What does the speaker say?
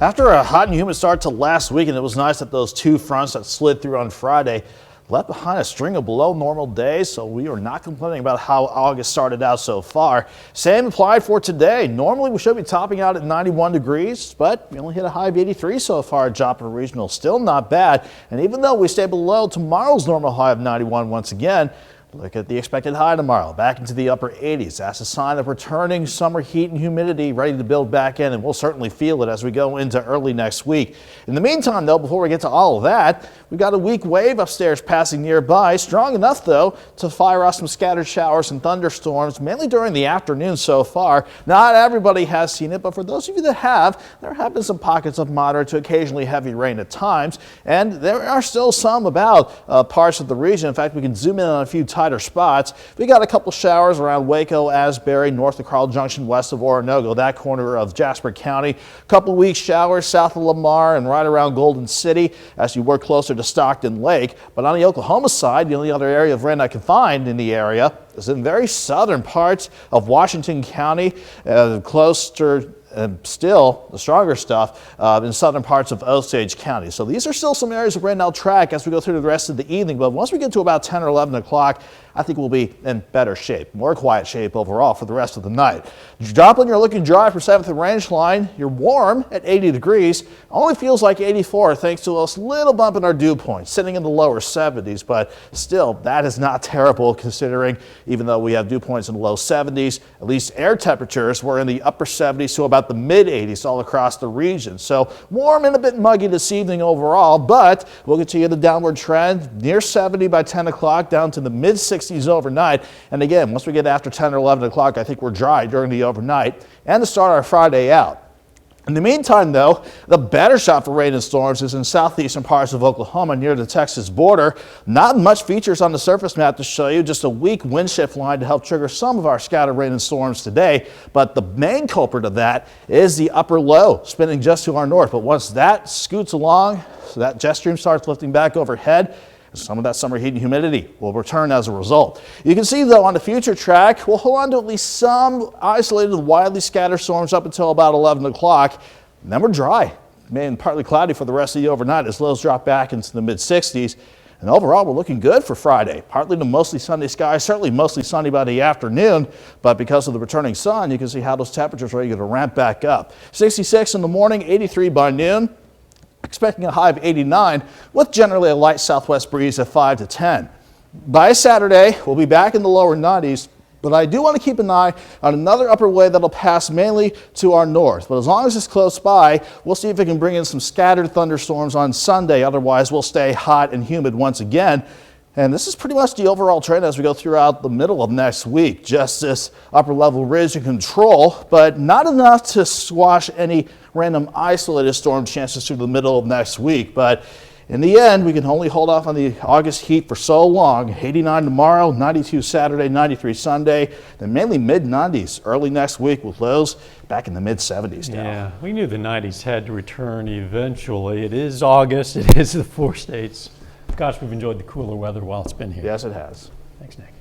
After a hot and humid start to last week, and it was nice that those two fronts that slid through on Friday left behind a string of below normal days, so we are not complaining about how August started out so far. Same applied for today. Normally we should be topping out at 91 degrees, but we only hit a high of 83 so far at Joplin Regional. Still not bad, and even though we stay below tomorrow's normal high of 91 once again, look at the expected high tomorrow, back into the upper 80s. That's a sign of returning summer heat and humidity ready to build back in, and we'll certainly feel it as we go into early next week. In the meantime, though, before we get to all of that, we've got a weak wave upstairs passing nearby, strong enough, though, to fire off some scattered showers and thunderstorms, mainly during the afternoon so far. Not everybody has seen it, but for those of you that have, there have been some pockets of moderate to occasionally heavy rain at times, and there are still some about parts of the region. In fact, we can zoom in on a few tighter spots. We got a couple showers around Waco, Asbury, north of Carl Junction, west of Oronogo, that corner of Jasper County. A couple weak showers south of Lamar and right around Golden City as you work closer to Stockton Lake. But on the Oklahoma side, the only other area of rain I can find in the area is in very southern parts of Washington County, closer still the stronger stuff in southern parts of Osage County. So these are still some areas of rain I'll track as we go through the rest of the evening. But once we get to about 10 or 11 o'clock, I think we'll be in better shape, more quiet shape overall for the rest of the night. Joplin, you're looking dry for 7th and Rangeline. You're warm at 80 degrees. Only feels like 84 thanks to a little bump in our dew point, sitting in the lower 70s. But still, that is not terrible considering even though we have dew points in the low 70s, at least air temperatures were in the upper 70s to about the mid 80s all across the region. So warm and a bit muggy this evening overall, but we'll continue the downward trend near 70 by 10 o'clock down to the mid 60s overnight. And again, once we get after 10 or 11 o'clock, I think we're dry during the overnight and to start our Friday out. In the meantime, though, the better shot for rain and storms is in southeastern parts of Oklahoma near the Texas border. Not much features on the surface map to show you, just a weak wind shift line to help trigger some of our scattered rain and storms today. But the main culprit of that is the upper low spinning just to our north. But once that scoots along, so that jet stream starts lifting back overhead, some of that summer heat and humidity will return as a result. You can see, though, on the future track, we'll hold on to at least some isolated, widely scattered storms up until about 11 o'clock. And then we're dry, and partly cloudy for the rest of the overnight as lows drop back into the mid-60s. And overall, we're looking good for Friday. Partly to mostly sunny skies, certainly mostly sunny by the afternoon. But because of the returning sun, you can see how those temperatures are ready to ramp back up. 66 in the morning, 83 by noon. Expecting a high of 89 with generally a light southwest breeze at 5 to 10. By Saturday, we'll be back in the lower 90s, but I do want to keep an eye on another upper wave that'll pass mainly to our north. But as long as it's close by, we'll see if it can bring in some scattered thunderstorms on Sunday. Otherwise, we'll stay hot and humid once again. And this is pretty much the overall trend as we go throughout the middle of next week. Just this upper level ridge and control, but not enough to squash any random isolated storm chances through the middle of next week. But in the end, we can only hold off on the August heat for so long. 89 tomorrow, 92 Saturday, 93 Sunday, then mainly mid-90s early next week with lows back in the mid-70s now. Yeah, we knew the 90s had to return eventually. It is August. It is the 4 states. Gosh, we've enjoyed the cooler weather while it's been here. Yes, it has. Thanks, Nick.